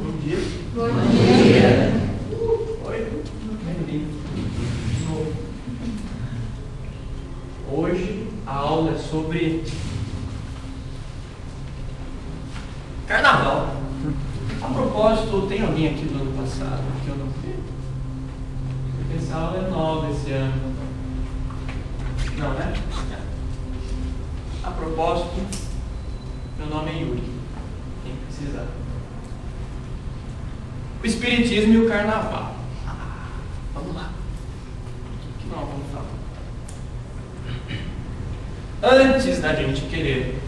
Bom dia. Bom dia. Oi. Bem-vindo. De novo. Hoje a aula é sobre carnaval. A propósito, tem alguém aqui do ano passado que eu não vi? Essa aula é nova esse ano. Não, né? A propósito, meu nome é Yuri. Quem precisar. O Espiritismo e o Carnaval. Vamos lá. O que nós vamos falar? Antes da gente querer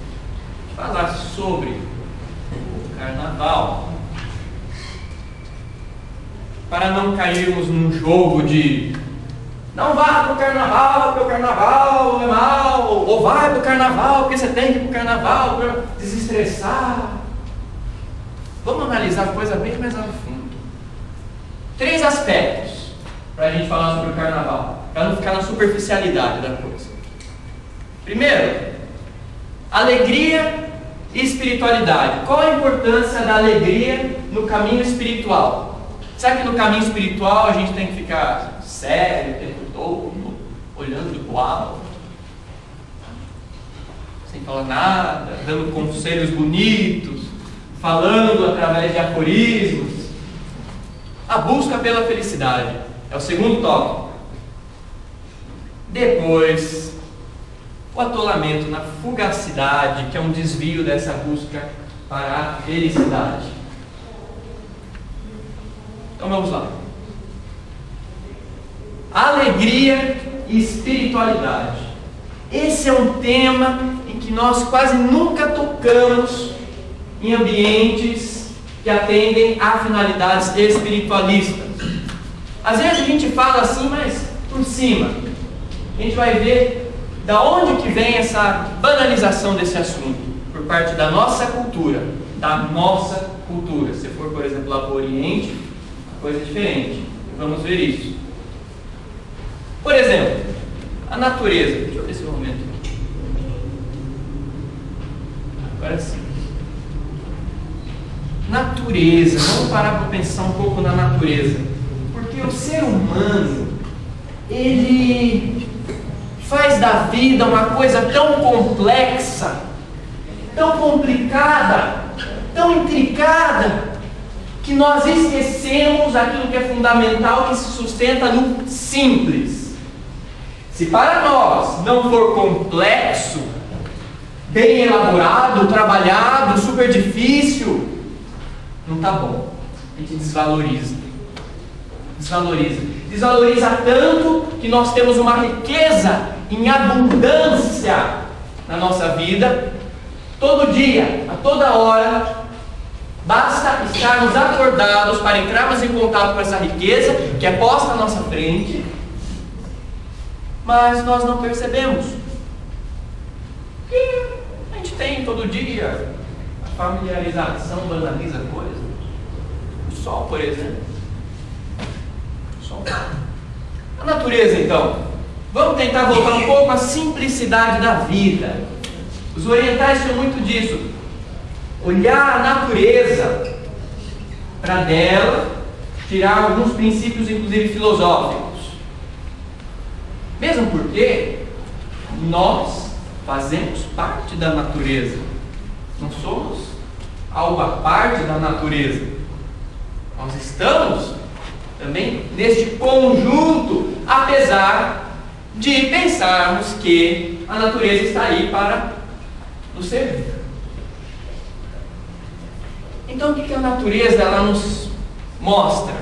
falar sobre o Carnaval, para não cairmos num jogo de não vá pro Carnaval, porque o Carnaval é mal, ou vai pro Carnaval, porque você tem que ir pro Carnaval para desestressar. Vamos analisar a coisa bem mais a fundo. 3 aspectos para a gente falar sobre o Carnaval, para não ficar na superficialidade da coisa. Primeiro, alegria e espiritualidade. Qual a importância da alegria no caminho espiritual? Será que no caminho espiritual a gente tem que ficar sério o tempo todo, olhando pro alto, sem falar nada, dando conselhos bonitos, falando através de aforismos? A busca pela felicidade é o segundo tópico. Depois, o atolamento na fugacidade, que é um desvio dessa busca para a felicidade. Então vamos lá. Alegria e espiritualidade. Esse é um tema em que nós quase nunca tocamos em ambientes que atendem a finalidades espiritualistas. Às vezes a gente fala assim, mas por cima. A gente vai ver da onde que vem essa banalização desse assunto por parte da nossa cultura. Da nossa cultura. Se for, por exemplo, lá para o Oriente, coisa diferente. Vamos ver isso. Por exemplo, a natureza. Deixa eu ver esse momento. Agora sim. Natureza. Vamos parar para pensar um pouco na natureza. Porque o ser humano, ele faz da vida uma coisa tão complexa, tão complicada, tão intricada, que nós esquecemos aquilo que é fundamental, que se sustenta no simples. Se para nós não for complexo, bem elaborado, trabalhado, super difícil, não está bom. A gente desvaloriza. Desvaloriza tanto que nós temos uma riqueza em abundância na nossa vida, todo dia, a toda hora. Basta estarmos acordados para entrarmos em contato com essa riqueza que é posta à nossa frente, mas nós não percebemos. Porque a gente tem todo dia a familiarização, banaliza a coisa. O sol, por exemplo. O sol. A natureza, então. Vamos tentar voltar um pouco à simplicidade da vida. Os orientais tinham muito disso. Olhar a natureza para dela tirar alguns princípios, inclusive filosóficos. Mesmo porque nós fazemos parte da natureza. Não somos algo à parte da natureza. Nós estamos também neste conjunto, apesar de pensarmos que a natureza está aí para nos servir. Então, o que a natureza ela nos mostra?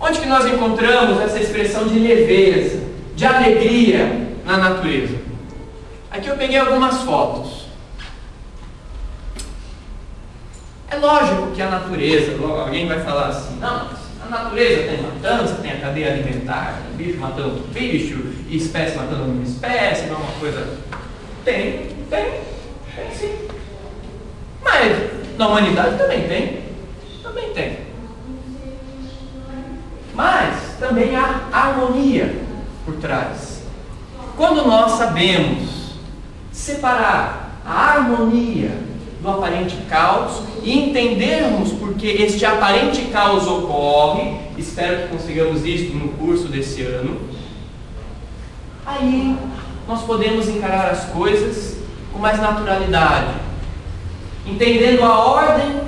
Onde que nós encontramos essa expressão de leveza, de alegria na natureza? Aqui eu peguei algumas fotos. É lógico que a natureza, alguém vai falar assim, não, a natureza tem matança, tem a cadeia alimentar, tem bicho matando bicho, e espécie matando uma espécie, não é uma coisa... Tem sim. Mas na humanidade também tem. Mas também há harmonia por trás. Quando nós sabemos separar a harmonia do aparente caos, e entendermos porque este aparente caos ocorre, espero que consigamos isso no curso desse ano, aí nós podemos encarar as coisas com mais naturalidade, entendendo a ordem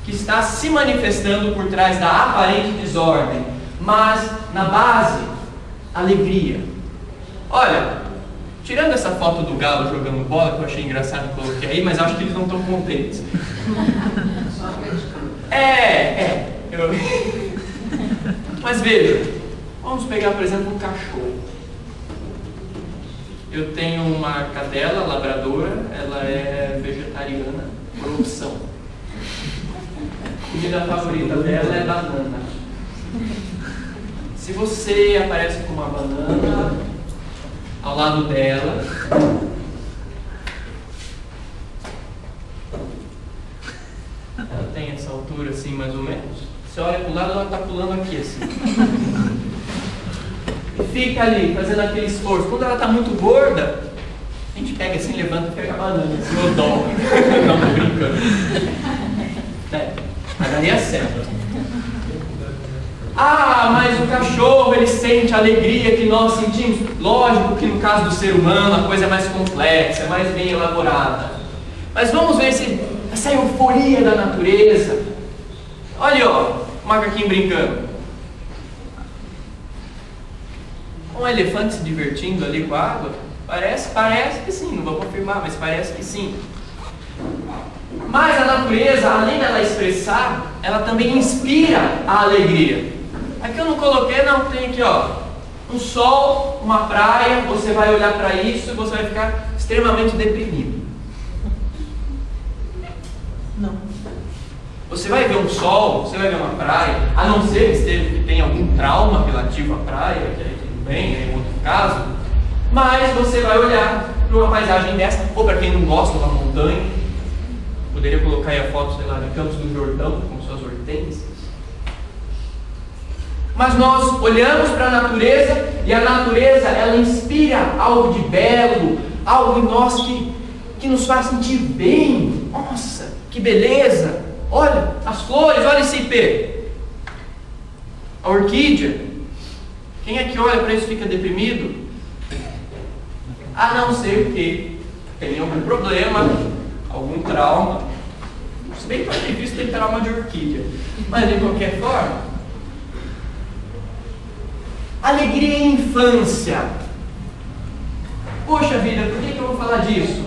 que está se manifestando por trás da aparente desordem, mas na base, alegria. Olha, tirando essa foto do Galo jogando bola, que eu achei engraçado que coloquei aí, mas acho que eles não estão contentes. Mas veja, vamos pegar, por exemplo, um cachorro. Eu tenho uma cadela labradora, ela é vegetariana por opção. A comida favorita dela é banana. Se você aparece com uma banana ao lado dela, ela tem essa altura assim mais ou menos, você olha para o lado, ela está pulando aqui assim. E fica ali, fazendo aquele esforço. Quando ela está muito gorda, a gente pega assim, levanta e pega a banana, assim, eu dou. Não, tô brincando. Mas daí é certo. Mas o cachorro, ele sente a alegria que nós sentimos. Lógico que no caso do ser humano a coisa é mais complexa, é mais bem elaborada. Mas vamos ver essa euforia da natureza. Olha, ó, o macaquinho brincando. Um elefante se divertindo ali com a água. Parece que sim, não vou confirmar, mas parece que sim. Mas a natureza, além dela expressar, ela também inspira a alegria. Aqui eu não coloquei, não, tem aqui, ó, um sol, uma praia, você vai olhar para isso e você vai ficar extremamente deprimido. Não. Você vai ver um sol, você vai ver uma praia, a não ser que tenha algum trauma relativo à praia, que aí tudo bem, é outro caso, mas você vai olhar para uma paisagem dessa, ou para quem não gosta de uma montanha, poderia colocar aí a foto, sei lá, de Campos do Jordão, com suas hortênsias. Mas nós olhamos para a natureza e a natureza, ela inspira algo de belo, algo em nós que nos faz sentir bem. Nossa, que beleza! Olha as flores, olha esse ipê, a orquídea. Quem é que olha para isso e fica deprimido? A não ser que tenha algum problema, algum trauma. Se bem que é difícil ter trauma de orquídea, mas de qualquer forma, alegria em infância. Poxa vida, por que eu vou falar disso?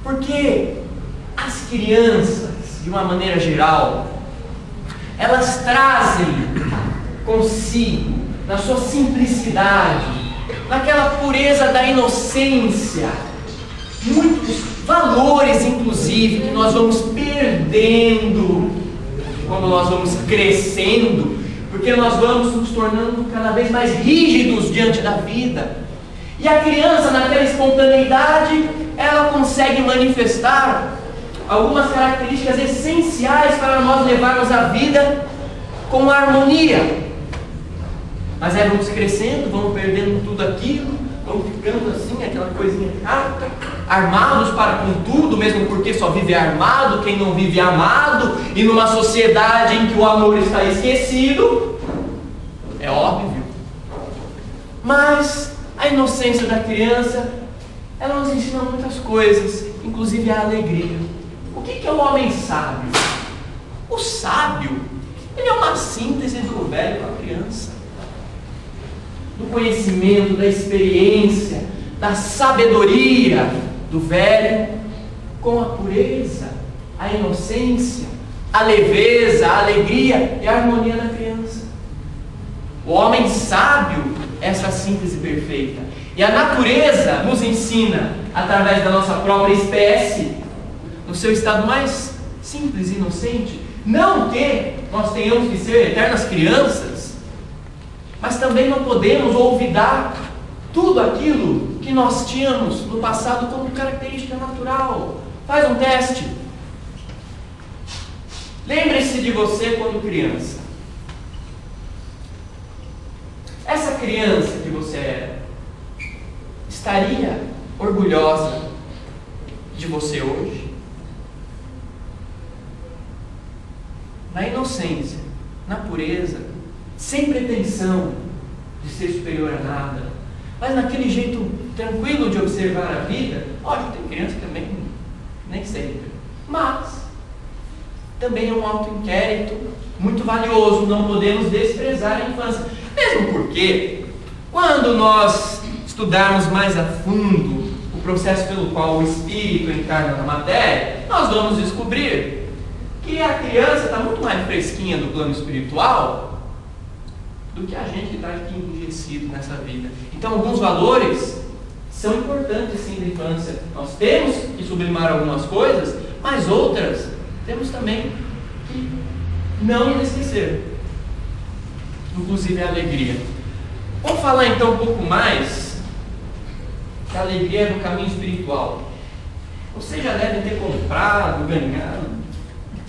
Porque as crianças, de uma maneira geral, elas trazem consigo, na sua simplicidade, naquela pureza da inocência, muitos valores, inclusive, que nós vamos perdendo quando nós vamos crescendo, porque nós vamos nos tornando cada vez mais rígidos diante da vida. E a criança, naquela espontaneidade, ela consegue manifestar algumas características essenciais para nós levarmos a vida com harmonia. Mas aí vamos crescendo, vamos perdendo tudo aquilo, vamos ficando assim, aquela coisinha chata, armados para com tudo, mesmo porque só vive armado quem não vive amado, e numa sociedade em que o amor está esquecido, é óbvio. Mas a inocência da criança, ela nos ensina muitas coisas, inclusive a alegria. O que é o homem sábio? O sábio, ele é uma síntese do velho com a criança, do conhecimento, da experiência, da sabedoria do velho com a pureza, a inocência, a leveza, a alegria e a harmonia da criança. O homem sábio é essa síntese perfeita. E a natureza nos ensina, através da nossa própria espécie, no seu estado mais simples e inocente, não que nós tenhamos que ser eternas crianças, mas também não podemos olvidar tudo aquilo que nós tínhamos no passado como característica natural. Faz um teste. Lembre-se de você quando criança. Essa criança que você era, estaria orgulhosa de você hoje? na inocência, na pureza, sem pretensão de ser superior a nada, mas naquele jeito tranquilo de observar a vida. Lógico, tem criança que também, nem sempre, mas também é um auto-inquérito muito valioso, não podemos desprezar a infância. Mesmo porque, quando nós estudarmos mais a fundo o processo pelo qual o espírito encarna na matéria, nós vamos descobrir que a criança está muito mais fresquinha do plano espiritual do que a gente que está aqui enrijecido nessa vida. Então, alguns valores são importantes sim da infância. Nós temos que sublimar algumas coisas, mas outras temos também que não esquecer, inclusive a alegria. Vamos falar então um pouco mais da alegria no caminho espiritual. Você já deve ter comprado, ganhado,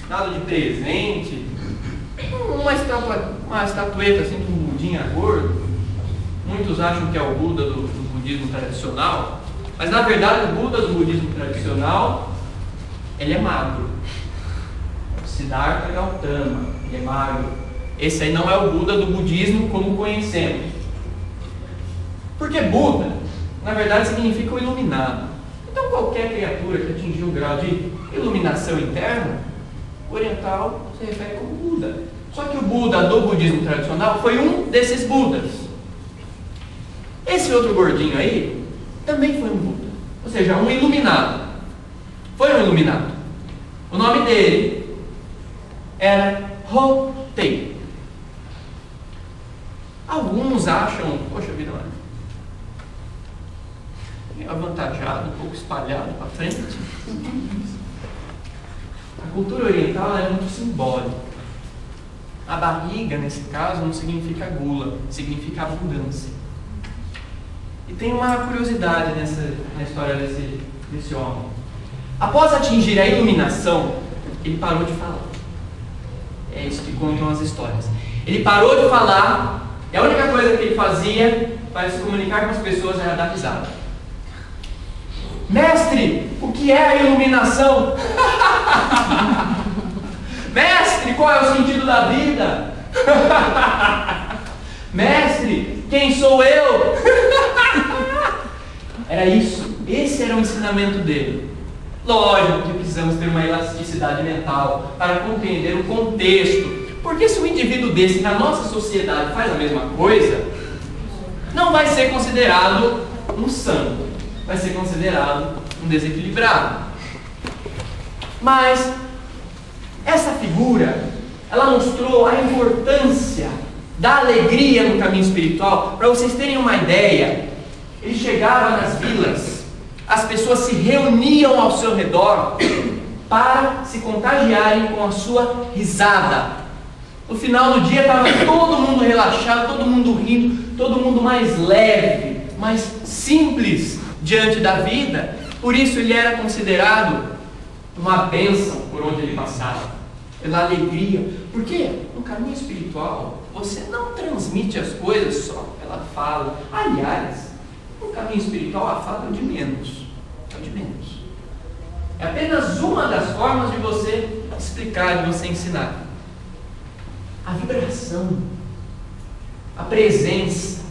dado de presente uma estatueta assim de um budinha gordo. Muitos acham que é o Buda do budismo tradicional, mas na verdade o Buda do budismo tradicional, ele é magro. Siddhartha Gautama, ele é magro. Esse aí não é o Buda do budismo como conhecemos. Porque Buda, na verdade, significa o iluminado. Então qualquer criatura que atingiu um grau de iluminação interna, o oriental se refere como Buda. Só que o Buda do budismo tradicional foi um desses Budas. Esse outro gordinho aí também foi um Buda, ou seja, um iluminado. Foi um iluminado. O nome dele era Ho-Tei. Alguns acham, poxa vida, meio avantajado, um pouco espalhado para frente. A cultura oriental é muito simbólica. A barriga, nesse caso, não significa gula, significa abundância. E tem uma curiosidade na história desse homem. Após atingir a iluminação, ele parou de falar. É isso que contam as histórias. Ele parou de falar, e a única coisa que ele fazia para se comunicar com as pessoas era dar risada. Mestre, o que é a iluminação? Mestre, qual é o sentido da vida? Mestre, quem sou eu? Era isso. Esse era o ensinamento dele. Lógico que precisamos ter uma elasticidade mental para compreender o contexto. Porque se um indivíduo desse na nossa sociedade faz a mesma coisa, não vai ser considerado um santo, vai ser considerado um desequilibrado. Mas essa figura, ela mostrou a importância da alegria no caminho espiritual. Para vocês terem uma ideia, ele chegava nas vilas, as pessoas se reuniam ao seu redor para se contagiarem com a sua risada. No final do dia estava todo mundo relaxado, todo mundo rindo, todo mundo mais leve, mais simples diante da vida. Por isso ele era considerado uma bênção por onde ele passava, pela alegria. Porque no caminho espiritual você não transmite as coisas só pela fala. Aliás, no caminho espiritual a fala é o de menos. É o de menos. É apenas uma das formas de você explicar, de você ensinar. A vibração, a presença,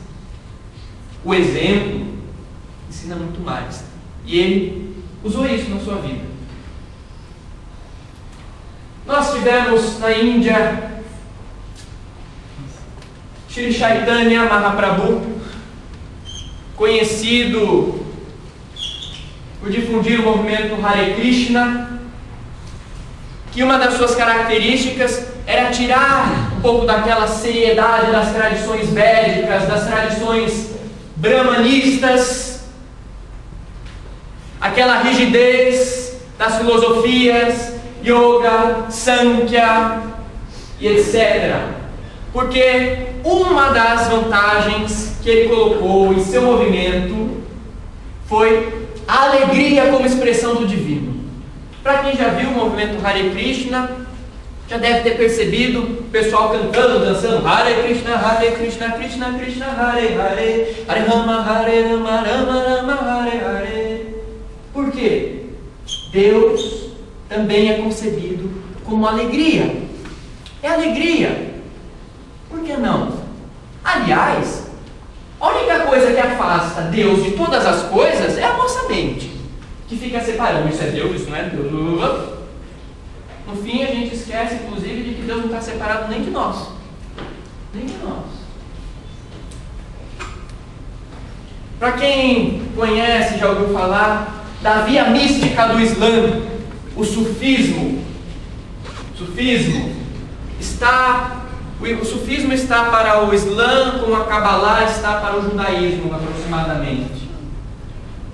o exemplo ensina muito mais. E ele usou isso na sua vida. Nós tivemos na Índia Shri Chaitanya Mahaprabhu, conhecido por difundir o movimento Hare Krishna, que uma das suas características era tirar um pouco daquela seriedade das tradições védicas, das tradições brahmanistas, aquela rigidez das filosofias Yoga, Sankhya e etc. Porque uma das vantagens que ele colocou em seu movimento foi a alegria como expressão do divino. Para quem já viu o movimento Hare Krishna, já deve ter percebido o pessoal cantando, dançando Hare Krishna, Krishna Krishna, Hare Hare, Hare Rama, Rama Rama, Hare Hare. Por quê? Deus também é concebido como alegria. é alegria. Por que não? Aliás, a única coisa que afasta Deus de todas as coisas é a nossa mente, que fica separando, isso é Deus, isso não é Deus. No fim, a gente esquece, inclusive, de que Deus não está separado nem de nós. Nem de nós. Para quem conhece, já ouviu falar da via mística do Islã, o sufismo. O sufismo está para o Islã, como a Kabbalah está para o judaísmo, aproximadamente.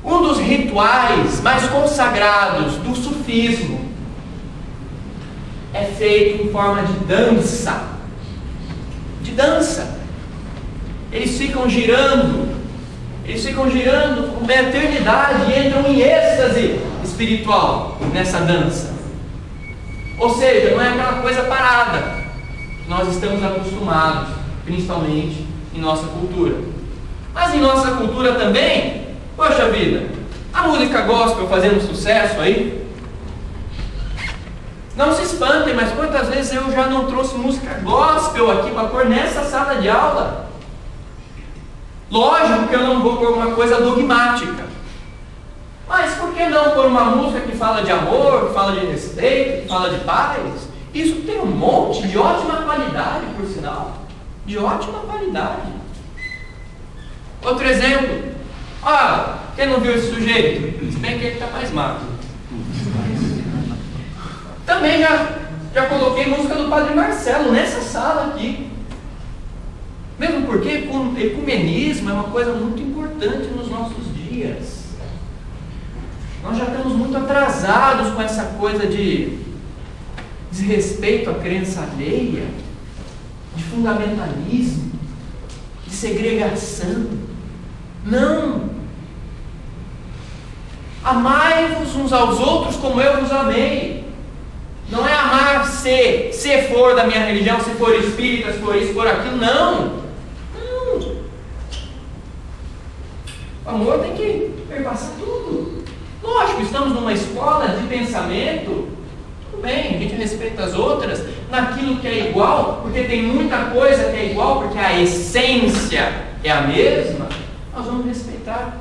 Um dos rituais mais consagrados do sufismo é feito em forma de dança. Eles ficam girando por uma eternidade e entram em êxtase espiritual nessa dança. Ou seja, não é aquela coisa parada que nós estamos acostumados, principalmente em nossa cultura. Mas em nossa cultura também, poxa vida, a música gospel fazendo sucesso aí. Não se espantem, mas quantas vezes eu já não trouxe música gospel aqui para pôr nessa sala de aula? Lógico que eu não vou pôr uma coisa dogmática. Mas por que não pôr uma música que fala de amor, que fala de respeito, que fala de paz? Isso tem um monte de ótima qualidade, por sinal. De ótima qualidade. Outro exemplo. Quem não viu esse sujeito? Se bem que ele está mais magro. Também já coloquei música do Padre Marcelo nessa sala aqui. Mesmo porque o ecumenismo é uma coisa muito importante nos nossos dias. Nós já estamos muito atrasados com essa coisa de desrespeito à crença alheia, de fundamentalismo, de segregação. Não! Amai-vos uns aos outros como eu vos amei. Não é amar se for da minha religião, se for espírita, se for isso, se for aquilo. Não! O amor tem que perpassar tudo. Lógico, estamos numa escola de pensamento. Tudo bem, a gente respeita as outras naquilo que é igual, porque tem muita coisa que é igual, porque a essência é a mesma. Nós vamos respeitar.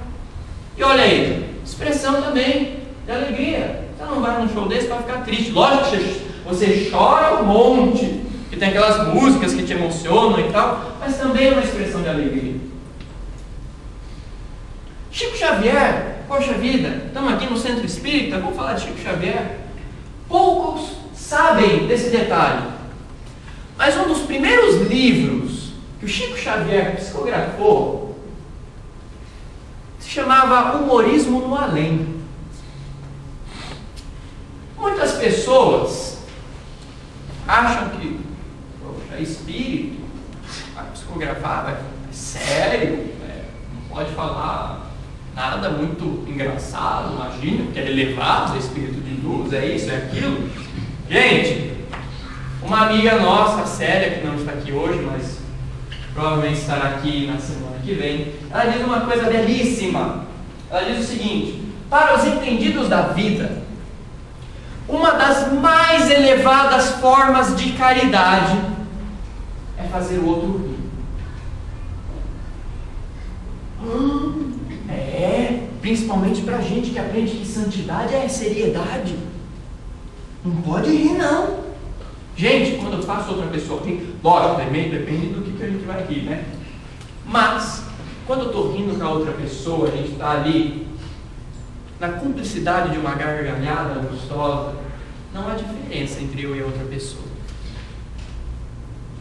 E olha aí, expressão também de alegria. Você não vai num show desse para ficar triste. Lógico que você chora um monte, que tem aquelas músicas que te emocionam e tal, mas também é uma expressão de alegria. Chico Xavier, poxa vida, estamos aqui no Centro Espírita, vamos falar de Chico Xavier. Poucos sabem desse detalhe, mas um dos primeiros livros que o Chico Xavier psicografou se chamava Humorismo no Além. Muitas pessoas acham que espírito vai psicografar, é sério, não pode falar nada muito engraçado, imagina, que é elevado, é espírito de luz, é isso, é aquilo. Gente, uma amiga nossa, a Célia, que não está aqui hoje, mas provavelmente estará aqui na semana que vem, ela diz uma coisa belíssima. Ela diz o seguinte: para os entendidos da vida, uma das mais elevadas formas de caridade é fazer o outro rir. Principalmente para a gente que aprende que santidade é seriedade. Não pode rir, não. Gente, quando eu faço outra pessoa rir, lógico, depende do que a gente vai rir, né? Mas, quando eu estou rindo com a outra pessoa, a gente está ali na cumplicidade de uma gargalhada gostosa, não há diferença entre eu e a outra pessoa.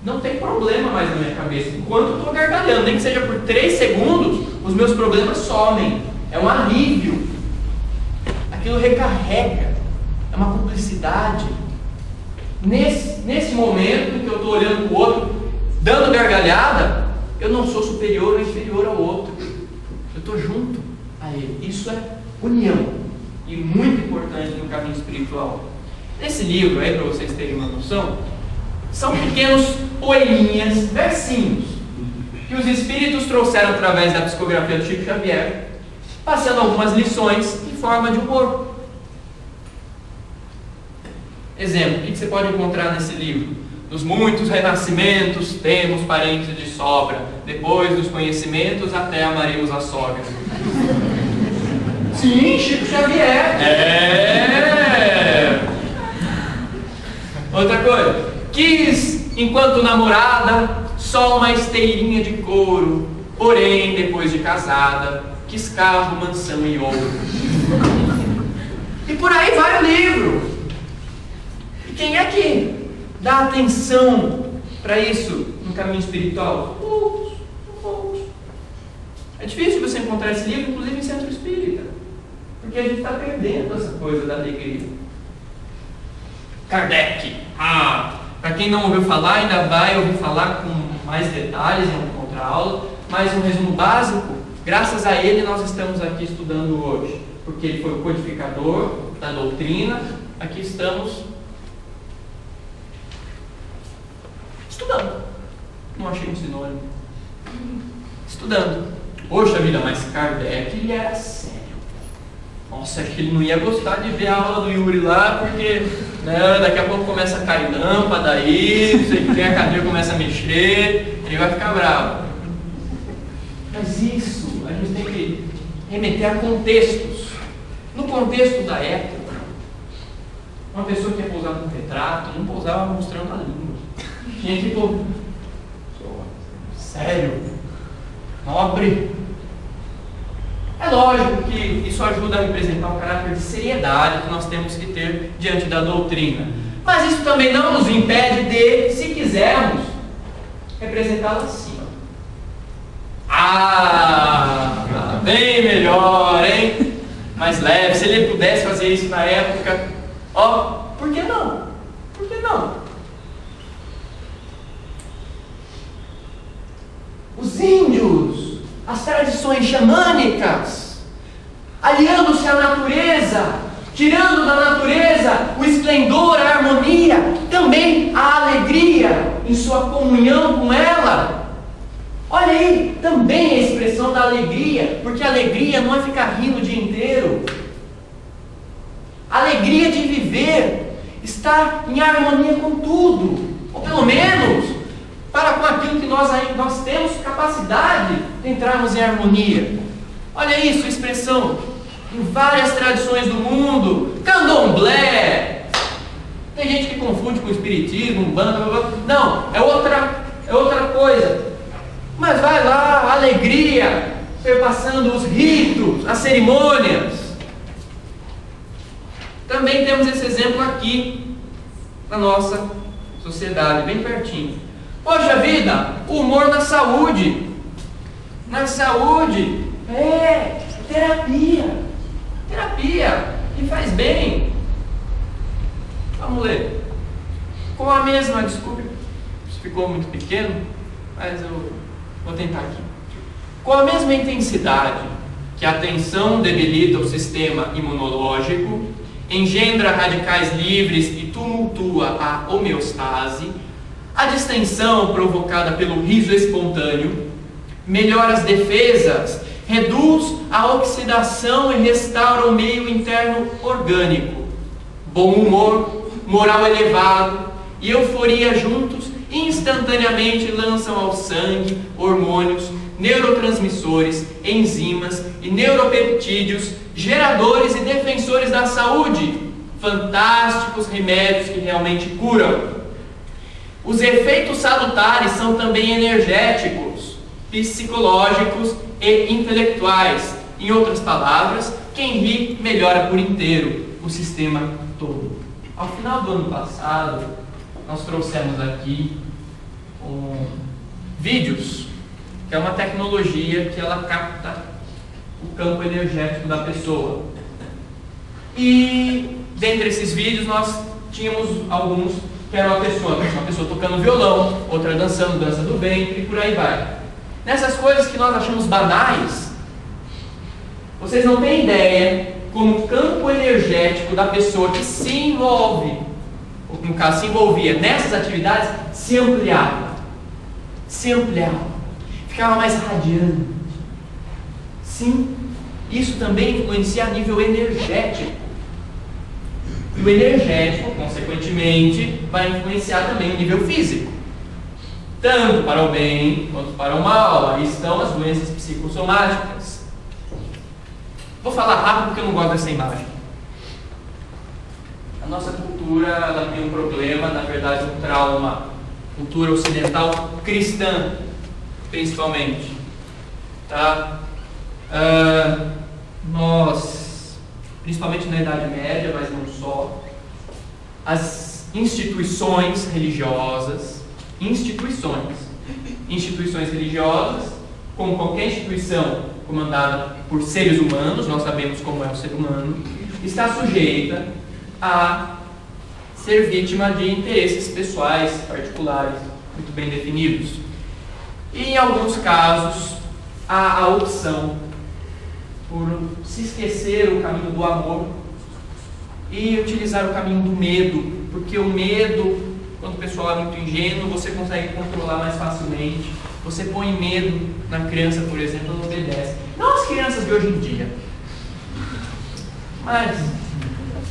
Não tem problema mais na minha cabeça. Enquanto eu estou gargalhando, nem que seja por 3 segundos, os meus problemas somem. É um alívio. Aquilo recarrega. É uma cumplicidade. Nesse momento em que eu estou olhando para o outro, dando gargalhada, eu não sou superior ou inferior ao outro. Eu estou junto a ele. Isso é união. E muito importante no caminho espiritual. Nesse livro aí, para vocês terem uma noção, são pequenos poeminhas, versinhos, que os espíritos trouxeram através da psicografia do Chico Xavier, passando algumas lições em forma de humor. Exemplo, o que você pode encontrar nesse livro? Nos muitos renascimentos temos parentes de sobra. Depois dos conhecimentos até amaremos a sogra. Sim, Chico Xavier. Outra coisa. Quis, enquanto namorada, só uma esteirinha de couro. Porém, depois de casada, quis carro, mansão e ouro. E por aí vai o livro. E quem é que dá atenção para isso no caminho espiritual? Poucos. É difícil você encontrar esse livro, inclusive em centro espírita, porque a gente está perdendo essa coisa da alegria. Kardec. Para quem não ouviu falar, ainda vai ouvir falar com mais detalhes em uma outra aula, mas um resumo básico, graças a ele nós estamos aqui estudando hoje, porque ele foi o codificador da doutrina. Aqui estamos estudando. Não achei um sinônimo. Estudando. Poxa vida, mas Kardec, ele era sério. Nossa, acho que ele não ia gostar de ver a aula do Yuri lá, porque daqui a pouco começa a cair lâmpada aí, não sei o que, a cadeira começa a mexer, ele vai ficar bravo. Mas isso, a gente tem que remeter a contextos. No contexto da época, uma pessoa que ia pousar com um retrato, não pousava mostrando a língua. Tinha que pôr sério, nobre. É lógico que isso ajuda a representar o caráter de seriedade que nós temos que ter diante da doutrina. Mas isso também não nos impede de, se quisermos, representá-la acima. Bem melhor, hein? Mais leve. Se ele pudesse fazer isso na época, por que não? Por que não? Os índios, as tradições xamânicas, aliando-se à natureza, tirando da natureza o esplendor, a harmonia, também a alegria em sua comunhão com ela. Olha aí, também a expressão da alegria, porque a alegria não é ficar rindo o dia inteiro. A alegria de viver, estar em harmonia com tudo, ou pelo menos para com aquilo que nós temos capacidade de entrarmos em harmonia. Olha isso, expressão em várias tradições do mundo. Candomblé. Tem gente que confunde com espiritismo, umbanda, não, é outra coisa. Mas vai lá, alegria, perpassando os ritos, as cerimônias. Também temos esse exemplo aqui na nossa sociedade, bem pertinho. Poxa vida, humor na saúde. Na saúde, terapia. Terapia, que faz bem. Vamos ler. Com a mesma, desculpe, ficou muito pequeno, mas eu vou tentar aqui. Com a mesma intensidade que a tensão debilita o sistema imunológico, engendra radicais livres e tumultua a homeostase, a distensão provocada pelo riso espontâneo melhora as defesas, reduz a oxidação e restaura o meio interno orgânico. Bom humor, moral elevado e euforia juntos instantaneamente lançam ao sangue hormônios, neurotransmissores, enzimas e neuropeptídeos, geradores e defensores da saúde, fantásticos remédios que realmente curam. Os efeitos salutares são também energéticos, psicológicos e intelectuais. Em outras palavras, quem ri melhora por inteiro o sistema todo. Ao final do ano passado, nós trouxemos aqui vídeos, que é uma tecnologia que ela capta o campo energético da pessoa. E dentre esses vídeos nós tínhamos alguns que era uma pessoa tocando violão, outra dançando, dança do ventre e por aí vai. Nessas coisas que nós achamos banais, vocês não têm ideia como o campo energético da pessoa que se envolve, ou no caso se envolvia nessas atividades, se ampliava, ficava mais radiante. Sim, isso também influencia a nível energético. E o energético, consequentemente, vai influenciar também o nível físico. Tanto para o bem quanto para o mal. Aí estão as doenças psicossomáticas. Vou falar rápido porque eu não gosto dessa imagem. A nossa cultura, ela tem um problema, na verdade um trauma. Cultura ocidental cristã, principalmente. Tá? Nós, principalmente na Idade Média, mas não só, as instituições religiosas, instituições religiosas, como qualquer instituição comandada por seres humanos, nós sabemos como é o ser humano, está sujeita a ser vítima de interesses pessoais, particulares, muito bem definidos. E em alguns casos, há a opção por se esquecer o caminho do amor e utilizar o caminho do medo, porque o medo, quando o pessoal é muito ingênuo, você consegue controlar mais facilmente. Você põe medo na criança, por exemplo, ela obedece. Não as crianças de hoje em dia, mas,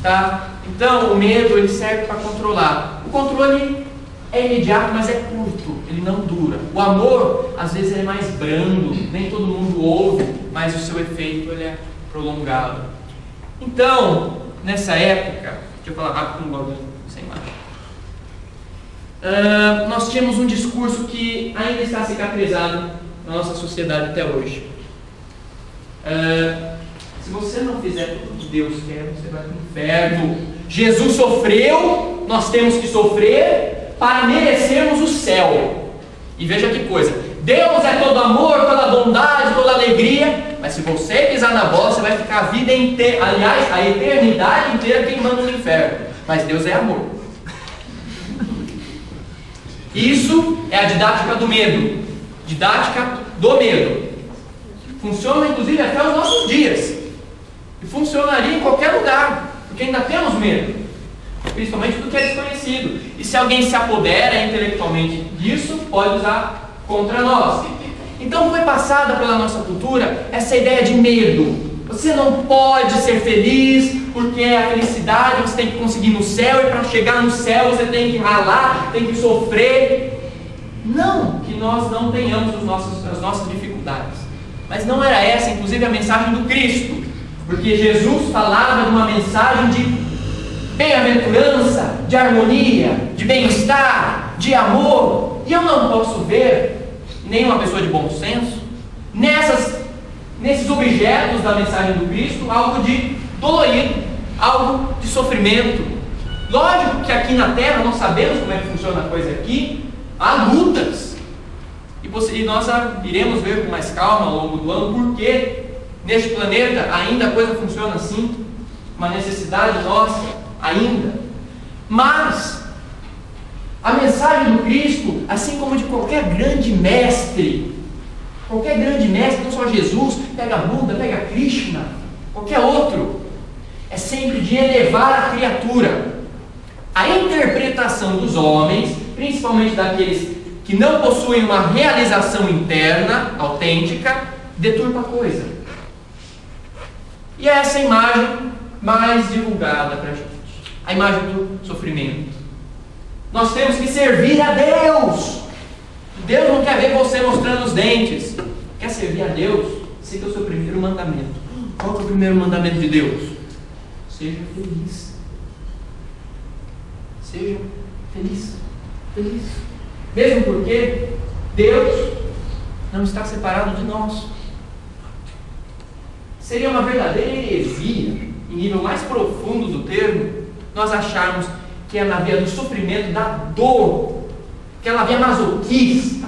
tá? Então, o medo, ele serve para controlar. O controle é imediato, mas é curto, ele não dura. O amor, às vezes, ele é mais brando, nem todo mundo ouve, mas o seu efeito, ele é prolongado. Então, nessa época, deixa eu falar rápido, não gosto sem imagem. Nós tínhamos um discurso que ainda está cicatrizado na nossa sociedade até hoje. Se você não fizer tudo que Deus quer, você vai para o inferno. Jesus sofreu, nós temos que sofrer para merecermos o céu. E veja que coisa, Deus é todo amor, toda bondade, toda alegria, mas se você pisar na bola, você vai ficar a vida inteira, aliás, a eternidade inteira queimando no inferno. Mas Deus é amor. Isso é a didática do medo. Didática do medo. Funciona inclusive até os nossos dias. E funcionaria em qualquer lugar, porque ainda temos medo, principalmente do que é desconhecido. E se alguém se apodera intelectualmente disso, pode usar contra nós. Então foi passada pela nossa cultura essa ideia de medo. Você não pode ser feliz, porque a felicidade você tem que conseguir no céu, e para chegar no céu você tem que ralar, tem que sofrer. Não que nós não tenhamos as nossas dificuldades, mas não era essa, inclusive, a mensagem do Cristo, porque Jesus falava de uma mensagem de bem-aventurança, de harmonia, de bem-estar, de amor, e eu não posso ver nenhuma pessoa de bom senso nesses objetos da mensagem do Cristo algo de dolorido, algo de sofrimento. Lógico que aqui na Terra nós sabemos como é que funciona a coisa aqui, há lutas, e nós iremos ver com mais calma ao longo do ano porque neste planeta ainda a coisa funciona assim, uma necessidade nossa ainda. Mas a mensagem do Cristo, assim como de qualquer grande mestre, não só Jesus, pega Buda, pega Krishna, qualquer outro, é sempre de elevar a criatura. A interpretação dos homens, principalmente daqueles que não possuem uma realização interna, autêntica, deturpa a coisa. E é essa imagem mais divulgada para a gente, a imagem do sofrimento. Nós temos que servir a Deus. Deus não quer ver você mostrando os dentes. Quer servir a Deus? Siga o seu primeiro mandamento. Qual é o primeiro mandamento de Deus? Seja feliz. Seja feliz. Feliz. Mesmo porque Deus não está separado de nós. Seria uma verdadeira heresia, em nível mais profundo do termo, nós acharmos que é na via do sofrimento, da dor, aquela via masoquista,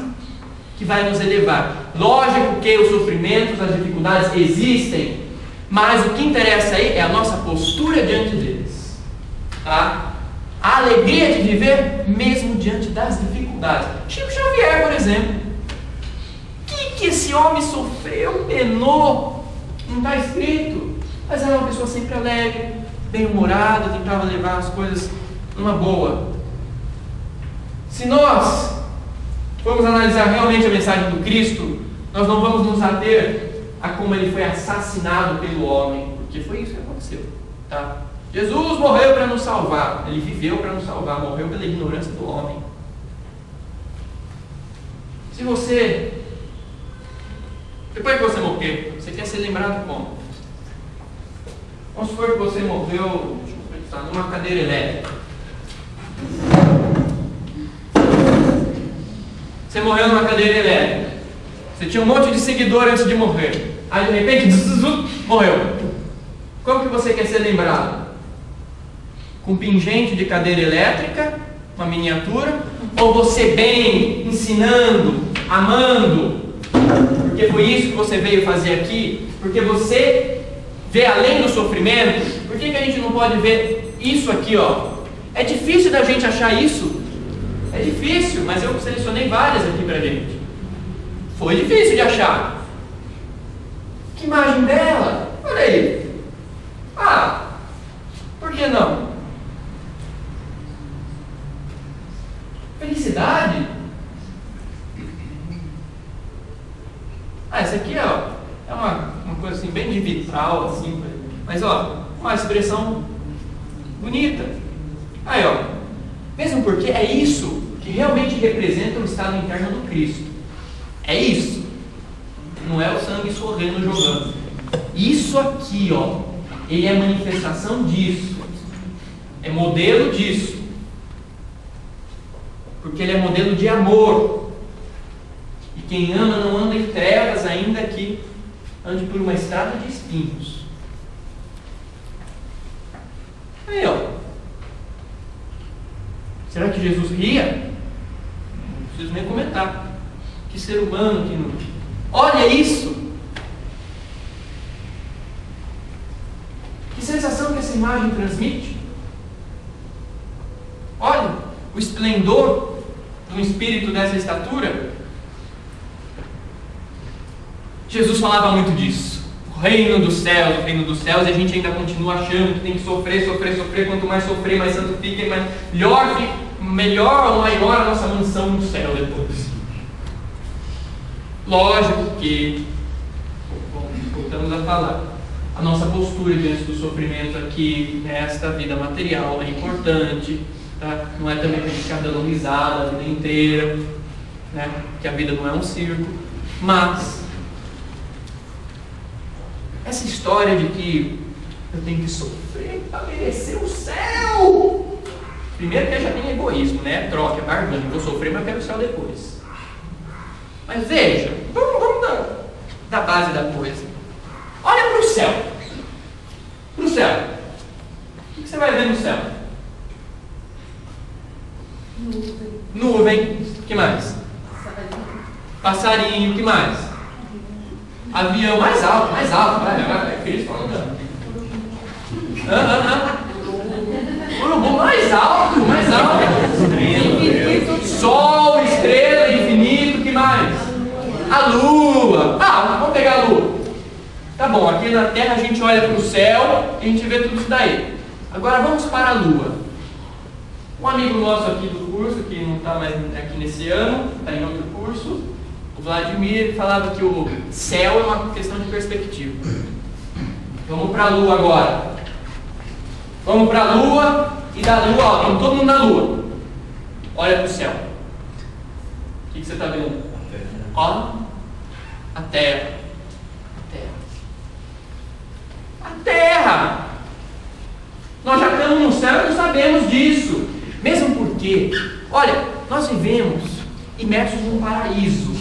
que vai nos elevar. Lógico que os sofrimentos, as dificuldades existem, mas o que interessa aí é a nossa postura diante deles. Tá? A alegria de viver mesmo diante das dificuldades. Chico Xavier, por exemplo. O que esse homem sofreu, penou? Não está escrito. Mas era uma pessoa sempre alegre, bem-humorada, tentava levar as coisas numa boa. Se nós formos analisar realmente a mensagem do Cristo, nós não vamos nos ater a como ele foi assassinado pelo homem, porque foi isso que aconteceu, tá? Jesus morreu para nos salvar. Ele viveu para nos salvar, morreu pela ignorância do homem. Se você, depois que você morrer, você quer ser lembrado como? Vamos supor que você morreu, deixa eu pensar, numa cadeira elétrica. Você morreu numa cadeira elétrica. Você tinha um monte de seguidor antes de morrer. Aí de repente, morreu. Como que você quer ser lembrado? Com um pingente de cadeira elétrica, uma miniatura? Ou você bem, ensinando, amando? Porque foi isso que você veio fazer aqui? Porque você vê além do sofrimento? Por que a gente não pode ver isso aqui, ó? É difícil da gente achar isso. É difícil, mas eu selecionei várias aqui pra gente. Foi difícil de achar. Que imagem dela? Olha aí. Ah, por que não? Felicidade? Ah, essa aqui ó, é uma coisa assim, bem de vitral, assim, mas ó, uma expressão bonita. Aí ó, mesmo porque é isso que realmente representa o estado interno do Cristo. É isso. Não é o sangue escorrendo, jogando. Isso aqui, ó, ele é manifestação disso. É modelo disso. Porque ele é modelo de amor. E quem ama não anda em trevas, ainda que ande por uma estrada de espinhos. Aí, ó. Será que Jesus ria? Não preciso nem comentar. Que ser humano que não... Olha isso! Que sensação que essa imagem transmite? Olha o esplendor de um espírito dessa estatura. Jesus falava muito disso. O reino dos céus, e a gente ainda continua achando que tem que sofrer. Quanto mais sofrer, mais santo fica, e melhor ou maior a nossa mansão no céu depois. Lógico que, voltamos a falar, a nossa postura diante do sofrimento aqui, nesta vida material, é importante, tá? Não é também para a gente ficar dando risada a vida inteira, né? Porque a vida não é um circo, mas essa história de que eu tenho que sofrer para merecer o céu, primeiro que já tem egoísmo, né? Troca, é barganha, vou sofrer, mas eu quero o céu depois. Mas veja, vamos da base da coisa. Olha para o céu. Para o céu. O que você vai ver no céu? Nuvem. O que mais? Passarinho. O que mais? Avião. Mais alto. Vai. Cristo falando. Urubu mais alto. Sol, estrela, infinito. O que mais? A lua. Vamos pegar a lua. Tá bom, aqui na Terra a gente olha para o céu e a gente vê tudo isso daí. Agora vamos para a lua. Um amigo nosso aqui do curso, que não está mais aqui nesse ano, está em outro curso, o Vladimir, ele falava que o céu é uma questão de perspectiva. Vamos para a lua agora. Vamos para a lua e da lua, ó, estamos todo mundo na lua. Olha para o céu. O que você está vendo? Ó, a Terra. A Terra. Nós já estamos no céu e não sabemos disso. Mesmo porque, olha, nós vivemos imersos num paraíso.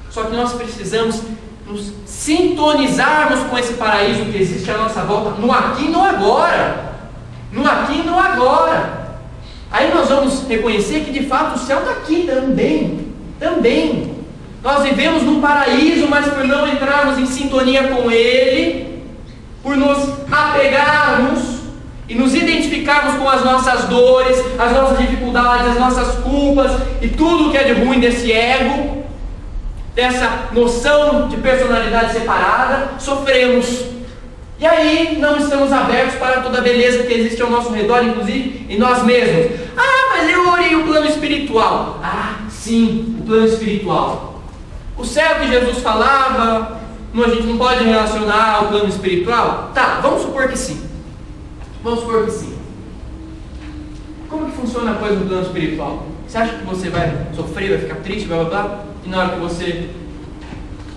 Só que nós precisamos nos sintonizarmos com esse paraíso que existe à nossa volta, no aqui e no agora. No aqui e no agora. Aí nós vamos reconhecer que de fato o céu está aqui também. Nós vivemos num paraíso, mas por não entrarmos em sintonia com ele, por nos apegarmos e nos identificarmos com as nossas dores, as nossas dificuldades, as nossas culpas e tudo que é de ruim desse ego, dessa noção de personalidade separada, sofremos. E aí não estamos abertos para toda a beleza que existe ao nosso redor, inclusive em nós mesmos. Mas eu orei o plano espiritual. Sim, o plano espiritual. O céu que Jesus falava, a gente não pode relacionar ao plano espiritual? Tá, vamos supor que sim. Vamos supor que sim. Como que funciona a coisa no plano espiritual? Você acha que você vai sofrer, vai ficar triste, blá blá blá, e na hora que você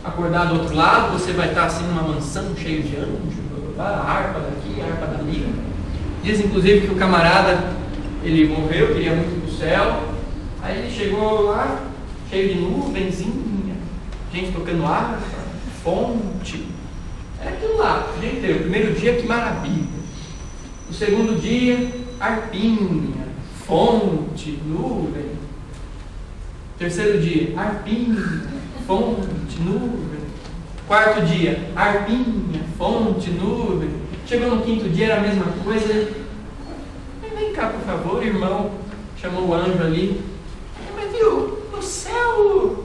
acordar do outro lado, você vai estar assim numa mansão cheia de anjos, blá blá blá, harpa daqui, harpa dali. Diz inclusive que o camarada, ele morreu, queria muito ir pro céu, aí ele chegou lá, cheio de nuvenzinha, gente tocando harpa, fonte, é aquilo lá, o dia inteiro. O primeiro dia, que maravilha. O segundo dia, harpinha, fonte, nuvem. Terceiro dia, harpinha, fonte, nuvem. Quarto dia, harpinha, fonte, nuvem. Chegou no quinto dia, era a mesma coisa. Vem cá, por favor, irmão. Chamou o anjo ali. Mas viu, no céu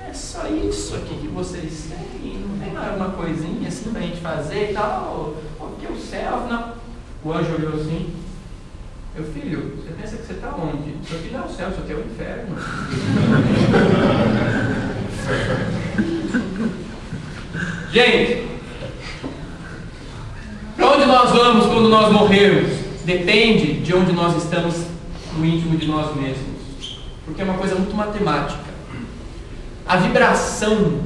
é só isso aqui que vocês têm. Não tem mais uma coisinha assim pra gente fazer e tal. Porque o céu, não. O anjo olhou assim: meu filho, você pensa que você está onde? Isso aqui não é o céu, isso aqui é o inferno. Gente, para onde nós vamos quando nós morrermos? Depende de onde nós estamos no íntimo de nós mesmos. Porque é uma coisa muito matemática. A vibração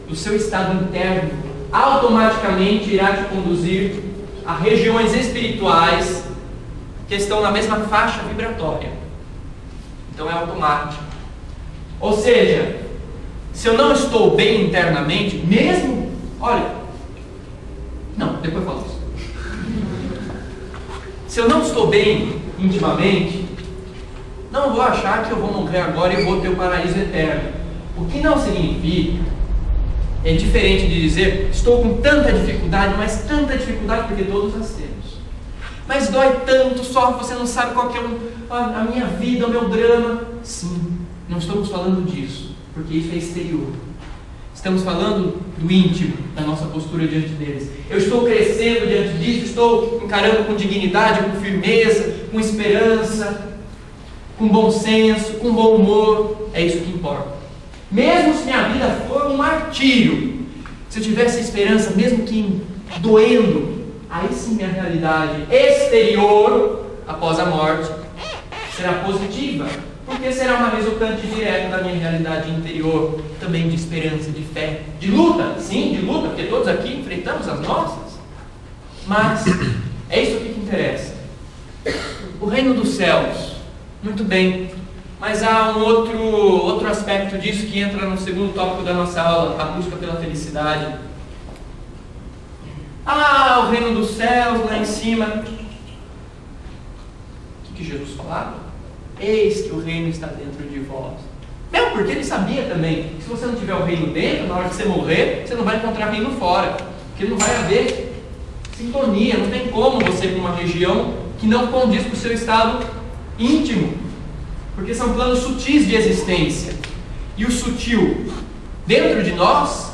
do seu estado interno automaticamente irá te conduzir a regiões espirituais que estão na mesma faixa vibratória. Então é automático. Ou seja, se eu não estou bem internamente, mesmo, olha, não, depois eu falo isso. Se eu não estou bem intimamente, não vou achar que eu vou morrer agora e vou ter o paraíso eterno. O que não significa, é diferente de dizer, estou com tanta dificuldade, mas tanta dificuldade, porque todos as temos. Mas dói tanto, só você não sabe qual que é a minha vida, o meu drama. Sim, não estamos falando disso, porque isso é exterior. Estamos falando do íntimo, da nossa postura diante deles. Eu estou crescendo diante disso, estou encarando com dignidade, com firmeza, com esperança, com bom senso, com bom humor. É isso que importa. Mesmo se minha vida for um martírio, se eu tivesse esperança, mesmo que doendo, aí sim minha realidade exterior, após a morte, será positiva, porque será uma resultante direta da minha realidade interior, também de esperança, de fé, de luta, sim, de luta, porque todos aqui enfrentamos as nossas. Mas é isso aqui que interessa. O reino dos céus, muito bem. Mas há um outro aspecto disso que entra no segundo tópico da nossa aula, a busca pela felicidade. Ah, o reino dos céus lá em cima. O que Jesus falava? Eis que o reino está dentro de vós. Mesmo porque ele sabia também que se você não tiver o reino dentro, na hora que você morrer, você não vai encontrar reino fora. Porque não vai haver sintonia, não tem como você ir para uma região que não condiz com o seu estado íntimo. Porque são planos sutis de existência. E o sutil dentro de nós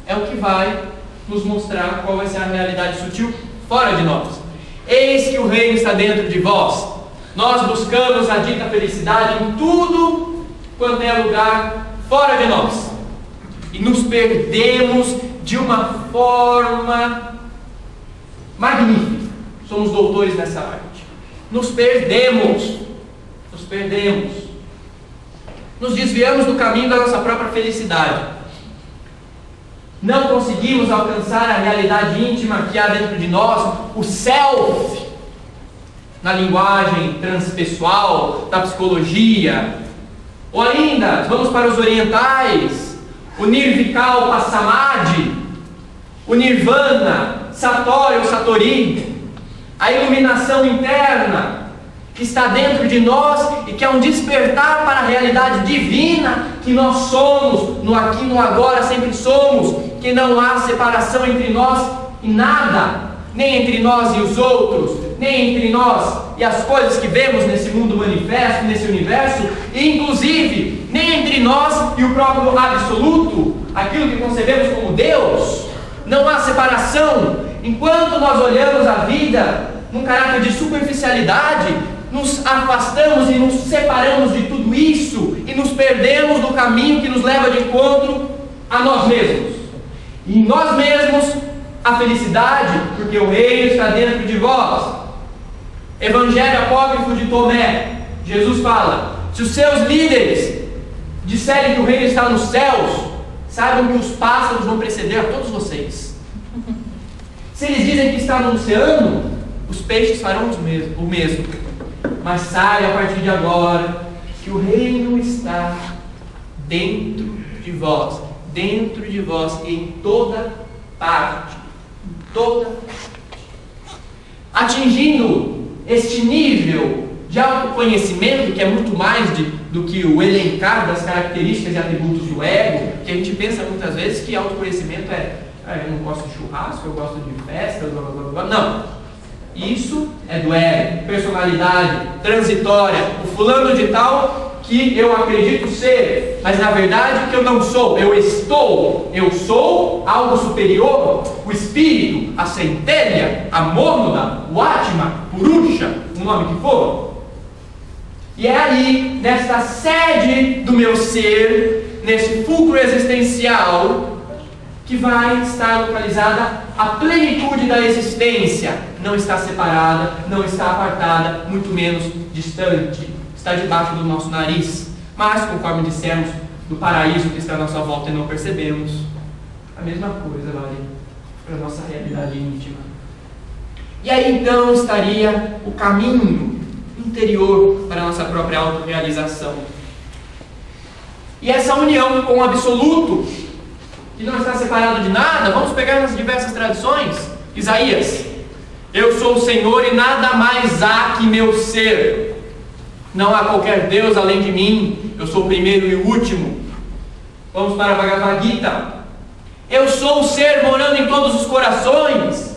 é o que vai nos mostrar qual vai ser a realidade sutil fora de nós. Eis que o reino está dentro de vós. Nós buscamos a dita felicidade em tudo quanto é lugar fora de nós. E nos perdemos de uma forma magnífica. Somos doutores nessa arte. Nos perdemos. Nos desviamos do caminho da nossa própria felicidade. Não conseguimos alcançar a realidade íntima que há dentro de nós, o self, na linguagem transpessoal, da psicologia. Ou ainda, vamos para os orientais, o Nirvikal Samadhi, o Nirvana, Satori ou Satori, a iluminação interna, que está dentro de nós e que é um despertar para a realidade divina que nós somos, no aqui e no agora sempre somos, que não há separação entre nós e nada, nem entre nós e os outros, nem entre nós e as coisas que vemos nesse mundo manifesto, nesse universo, e inclusive nem entre nós e o próprio absoluto, aquilo que concebemos como Deus. Não há separação. Enquanto nós olhamos a vida num caráter de superficialidade, nos afastamos e nos separamos de tudo isso e nos perdemos do caminho que nos leva de encontro a nós mesmos. E em nós mesmos a felicidade, porque o reino está dentro de vós. Evangelho apócrifo de Tomé, Jesus fala: se os seus líderes disserem que o reino está nos céus, saibam que os pássaros vão preceder a todos vocês. Se eles dizem que está no oceano, os peixes farão o mesmo. Mas saiba a partir de agora que o reino está dentro de vós e em toda parte. Atingindo este nível de autoconhecimento, que é muito mais do que o elencar das características e atributos do ego, que a gente pensa muitas vezes que autoconhecimento eu não gosto de churrasco, eu gosto de festa, blá, blá, blá, blá. Não. Isso é do ego, personalidade transitória, o fulano de tal que eu acredito ser, mas na verdade que eu não sou, eu sou algo superior, o espírito, a centelha, a mônada, o Atma, Purusha, o nome que for. E é aí, nesta sede do meu ser, nesse fulcro existencial, que vai estar localizada a plenitude da existência. Não está separada, não está apartada, muito menos distante. Está debaixo do nosso nariz. Mas, conforme dissemos, do paraíso que está à nossa volta e não percebemos, a mesma coisa vale para a nossa realidade íntima. E aí então estaria o caminho interior para a nossa própria autorrealização. E essa união com o absoluto, que não está separado de nada, vamos pegar nas diversas tradições. Isaías: eu sou o Senhor e nada mais há que meu ser. Não há qualquer Deus além de mim. Eu sou o primeiro e o último. Vamos para a Bhagavad Gita: eu sou o ser morando em todos os corações.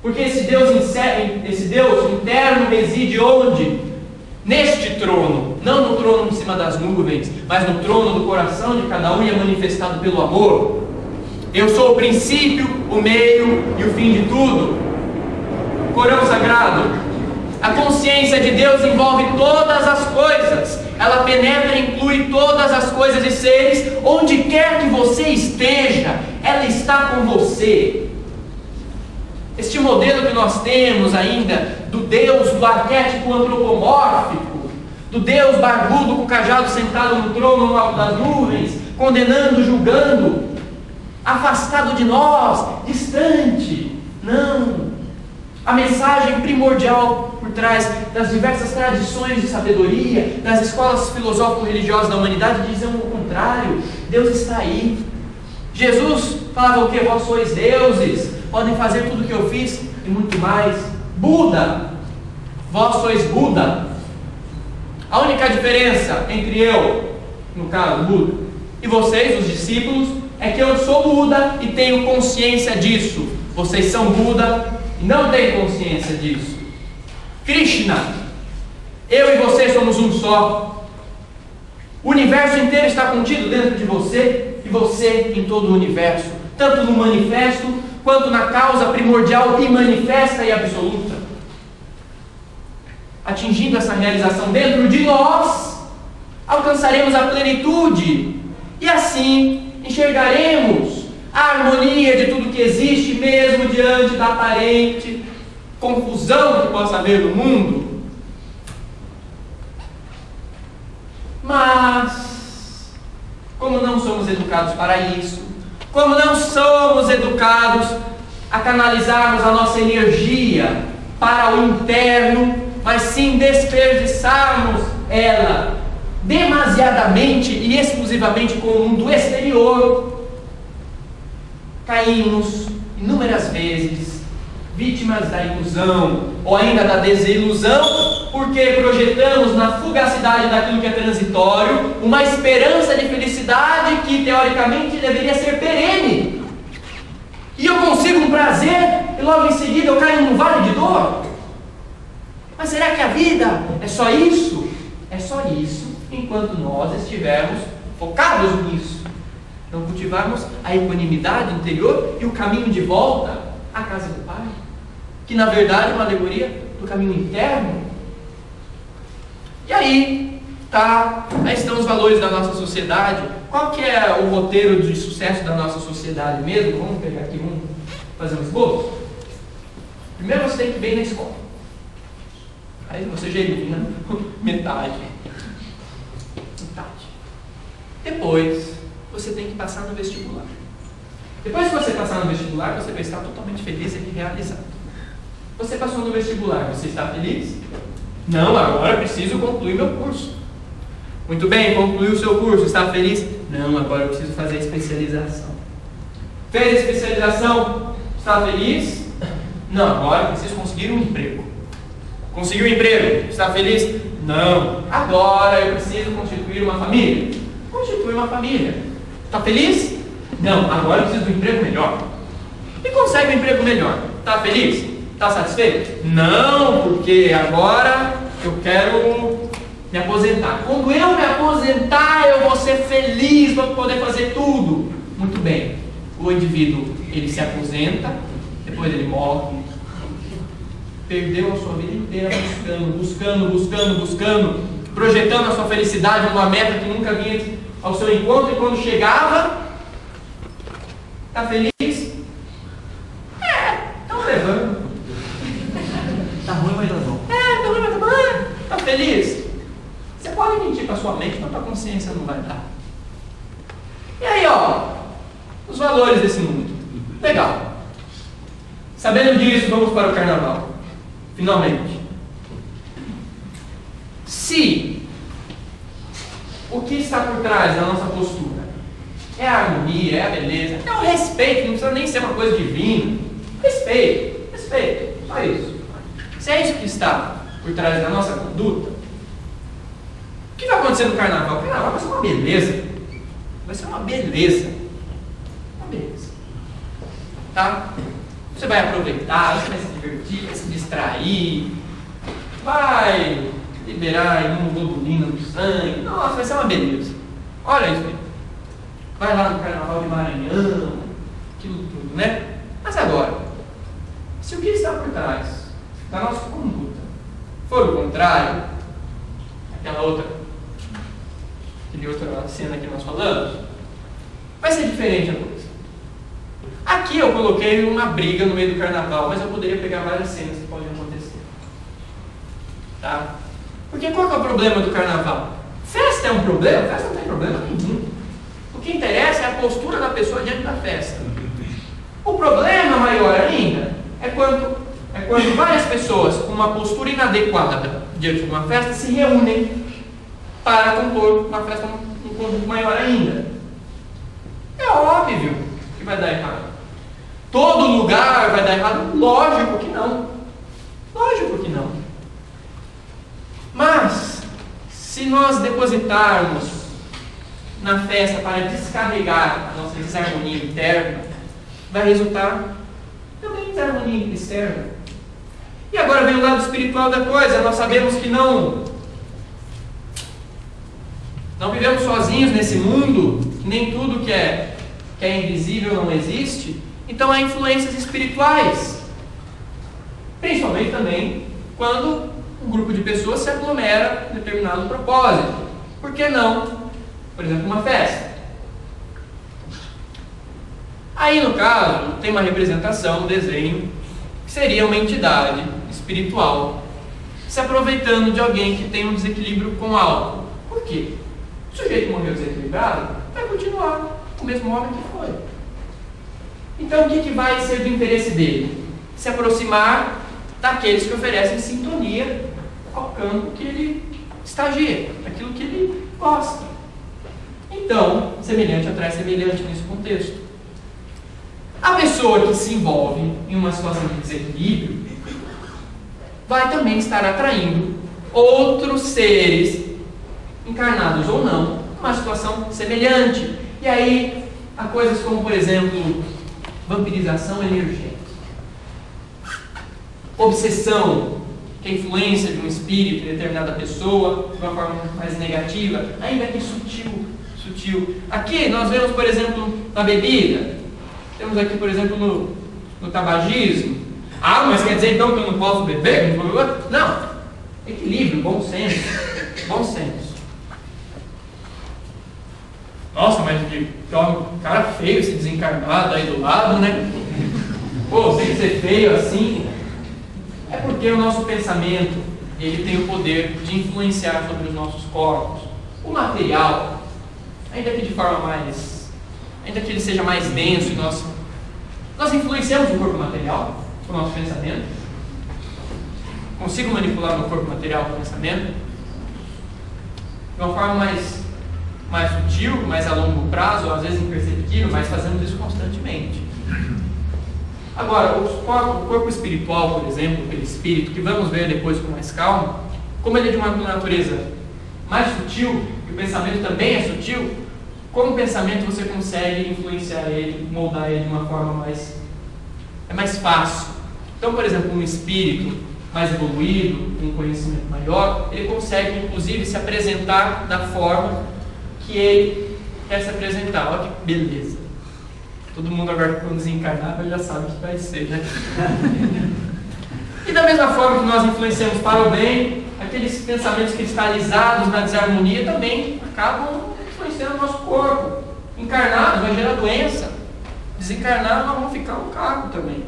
Porque esse Deus interno reside onde? Neste trono. Não no trono em cima das nuvens, mas no trono do coração de cada um, e é manifestado pelo amor. Eu sou o princípio, o meio e o fim de tudo. Corão Sagrado: a consciência de Deus envolve todas as coisas. Ela penetra e inclui todas as coisas e seres. Onde quer que você esteja, ela está com você. Este modelo que nós temos ainda do Deus, do arquétipo antropomórfico, do Deus barbudo com o cajado sentado no trono no alto das nuvens, condenando, julgando, afastado de nós, distante. Não. A mensagem primordial por trás das diversas tradições de sabedoria, das escolas filosófico-religiosas da humanidade, dizem o contrário. Deus está aí. Jesus falava o que? Vós sois deuses, podem fazer tudo o que eu fiz e muito mais. Buda: vós sois Buda. A única diferença entre eu, no caso Buda, e vocês, os discípulos, é que eu sou Buda e tenho consciência disso. Vocês são Buda e não têm consciência disso. Krishna: eu e você somos um só. O universo inteiro está contido dentro de você e você em todo o universo, tanto no manifesto quanto na causa primordial e manifesta e absoluta. Atingindo essa realização dentro de nós, alcançaremos a plenitude e assim enxergaremos a harmonia de tudo que existe, mesmo diante da aparente confusão que possa haver no mundo. Mas, como não somos educados para isso, como não somos educados a canalizarmos a nossa energia para o interno, mas sim desperdiçarmos ela demasiadamente e exclusivamente com o mundo exterior, caímos inúmeras vezes vítimas da ilusão ou ainda da desilusão, porque projetamos na fugacidade daquilo que é transitório uma esperança de felicidade que teoricamente deveria ser perene. E eu consigo um prazer e logo em seguida eu caio num vale de dor. Mas será que a vida é só isso? É só isso enquanto nós estivermos focados nisso. Não cultivarmos a equanimidade interior e o caminho de volta à casa do Pai, que na verdade é uma alegoria do caminho interno. E aí estão os valores da nossa sociedade. Qual que é o roteiro de sucesso da nossa sociedade mesmo? Vamos pegar aqui um. fazer um esboço? Primeiro você tem que ir bem na escola. Aí você já elimina metade. Depois, você tem que passar no vestibular. Depois que você passar no vestibular, você vai estar totalmente feliz e realizado. Você passou no vestibular, você está feliz? Não, agora eu preciso concluir meu curso. Muito bem, concluiu o seu curso, está feliz? Não, agora eu preciso fazer a especialização. Fez a especialização, está feliz? Não, agora eu preciso conseguir um emprego. Conseguiu um emprego, está feliz? Não, agora eu preciso constituir uma família. Constitui uma família. Está feliz? Não, agora eu preciso de um emprego melhor. E consegue um emprego melhor. Está feliz? Está satisfeito? Não, porque agora eu quero me aposentar. Quando eu me aposentar, eu vou ser feliz, vou poder fazer tudo. Muito bem. O indivíduo, ele se aposenta, depois ele morre. Perdeu a sua vida inteira buscando, projetando a sua felicidade numa meta que nunca vinha ao seu encontro, e quando chegava, está feliz? Estão levando. Tá ruim, mas tá bom. Tá ruim, mas tá bom. Está feliz? Você pode mentir para a sua mente, mas para a consciência não vai dar. E aí, os valores desse mundo. Legal. Sabendo disso, vamos para o carnaval. Finalmente. Se o que está por trás da nossa postura é a harmonia, é a beleza, é o respeito, não precisa nem ser uma coisa divina. Respeito, só isso. Se é isso que está por trás da nossa conduta, o que vai acontecer no carnaval? O carnaval vai ser uma beleza. Vai ser uma beleza. Uma beleza. Tá? Você vai aproveitar, você vai se divertir, vai se distrair, vai liberar imunoglobulina no sangue. Nossa, vai ser uma beleza. Olha isso aí. Vai lá no Carnaval de Maranhão, aquilo tudo, né? Mas agora, se o que está por trás da nossa conduta for o contrário, aquela outra cena que nós falamos, vai ser diferente a coisa. Aqui eu coloquei uma briga no meio do carnaval, mas eu poderia pegar várias cenas que podem acontecer. Tá? Porque qual que é o problema do carnaval? Festa é um problema? Festa não tem problema nenhum. O que interessa é a postura da pessoa diante da festa. O problema maior ainda é quando várias pessoas com uma postura inadequada diante de uma festa se reúnem para compor uma festa um conjunto maior ainda. É óbvio que vai dar errado. Todo lugar vai dar errado? Lógico que não. Lógico que não. Mas, se nós depositarmos na festa para descarregar a nossa desarmonia interna, vai resultar também desarmonia externa. E agora vem o lado espiritual da coisa. Nós sabemos que não vivemos sozinhos nesse mundo, nem tudo que é invisível não existe. Então há influências espirituais, principalmente também quando um grupo de pessoas se aglomera em determinado propósito. Por que não, por exemplo, uma festa? Aí no caso tem uma representação, um desenho, que seria uma entidade espiritual se aproveitando de alguém que tem um desequilíbrio com álcool. Por quê? O sujeito morreu desequilibrado, vai continuar o mesmo homem que foi. Então o que vai ser do interesse dele? Se aproximar daqueles que oferecem sintonia ao campo que ele estagia, daquilo que ele gosta. Então, semelhante atrai semelhante nesse contexto. A pessoa que se envolve em uma situação de desequilíbrio vai também estar atraindo outros seres, encarnados ou não, uma situação semelhante. E aí, há coisas como, por exemplo, vampirização energética, obsessão, que é a influência de um espírito em determinada pessoa de uma forma mais negativa, ainda que sutil. Aqui nós vemos, por exemplo, na bebida, temos aqui, por exemplo, no tabagismo. Ah, mas quer dizer então que eu não posso beber? Não, equilíbrio, bom senso. Nossa, mas que cara feio esse desencarnado aí do lado, né? Pô, tem que ser feio assim. É porque o nosso pensamento, ele tem o poder de influenciar sobre os nossos corpos. O material, ainda que de forma mais... ainda que ele seja mais denso, e nós influenciamos o corpo material com o nosso pensamento. Consigo manipular o meu corpo material com o pensamento? De uma forma mais sutil, mais a longo prazo, às vezes imperceptível, mas fazemos isso constantemente. Agora, o corpo espiritual, por exemplo, aquele espírito, que vamos ver depois com mais calma, como ele é de uma natureza mais sutil, e o pensamento também é sutil, como o pensamento você consegue influenciar ele, moldar ele de uma forma mais fácil. Então, por exemplo, um espírito mais evoluído, com um conhecimento maior, ele consegue, inclusive, se apresentar da forma que ele quer se apresentar. Olha que beleza. Todo mundo agora, quando desencarnar, já sabe o que vai ser, né? E da mesma forma que nós influenciamos para o bem, aqueles pensamentos cristalizados na desarmonia também acabam influenciando o nosso corpo. Encarnado vai gerar doença. Desencarnado, nós vamos ficar um caco também.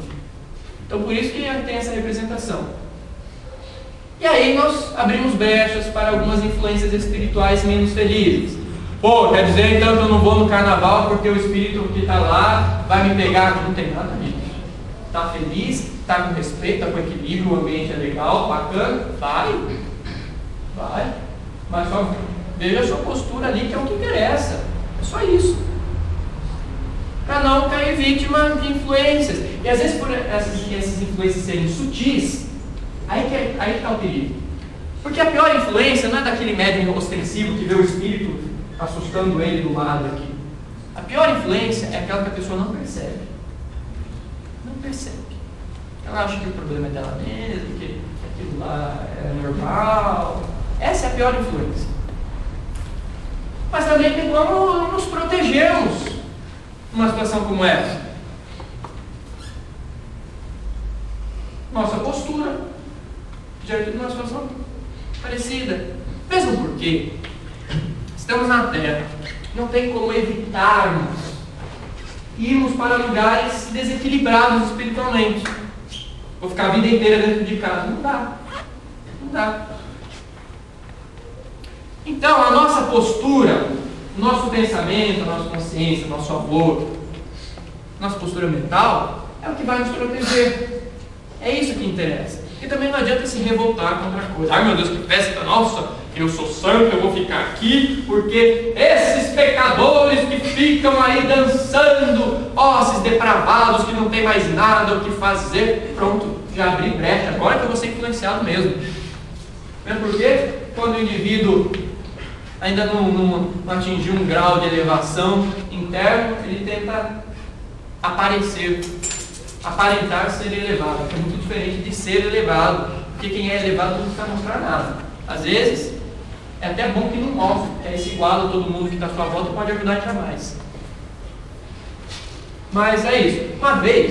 Então, por isso que tem essa representação. E aí nós abrimos brechas para algumas influências espirituais menos felizes. Pô, quer dizer então que eu não vou no carnaval porque o espírito que está lá vai me pegar? Não tem nada disso. Está feliz, está com respeito, está com equilíbrio, o ambiente é legal, bacana, vai. Mas só veja a sua postura ali, que é o que interessa. É só isso. Para não cair vítima de influências. E às vezes por essas influências serem sutis, aí está o perigo. Porque a pior influência não é daquele médium ostensivo que vê o espírito assustando ele do lado aqui. A pior influência é aquela que a pessoa não percebe. Não percebe. Ela acha que o problema é dela mesma, que aquilo lá é normal. Essa é a pior influência. Mas também tem como nos protegermos numa situação como essa. Nossa postura diante de uma situação parecida. Mesmo porque estamos na Terra, não tem como evitarmos irmos para lugares desequilibrados espiritualmente. Vou ficar a vida inteira dentro de casa. Não dá. Então, a nossa postura, o nosso pensamento, a nossa consciência, o nosso amor, nossa postura mental, é o que vai nos proteger. É isso que interessa. E também não adianta se revoltar contra a coisa. Ai meu Deus, que festa, nossa, eu sou santo, eu vou ficar aqui, porque esses pecadores que ficam aí dançando, esses depravados que não tem mais nada o que fazer, pronto, já abri brecha, agora que eu vou ser influenciado mesmo. Mesmo porque quando o indivíduo ainda não atingiu um grau de elevação interno, ele tenta aparentar ser elevado, que é muito diferente de ser elevado, porque quem é elevado não precisa mostrar nada. Às vezes, é até bom que não mostre, porque aí se iguala todo mundo que está à sua volta e pode ajudar ainda mais. Mas é isso. Uma vez,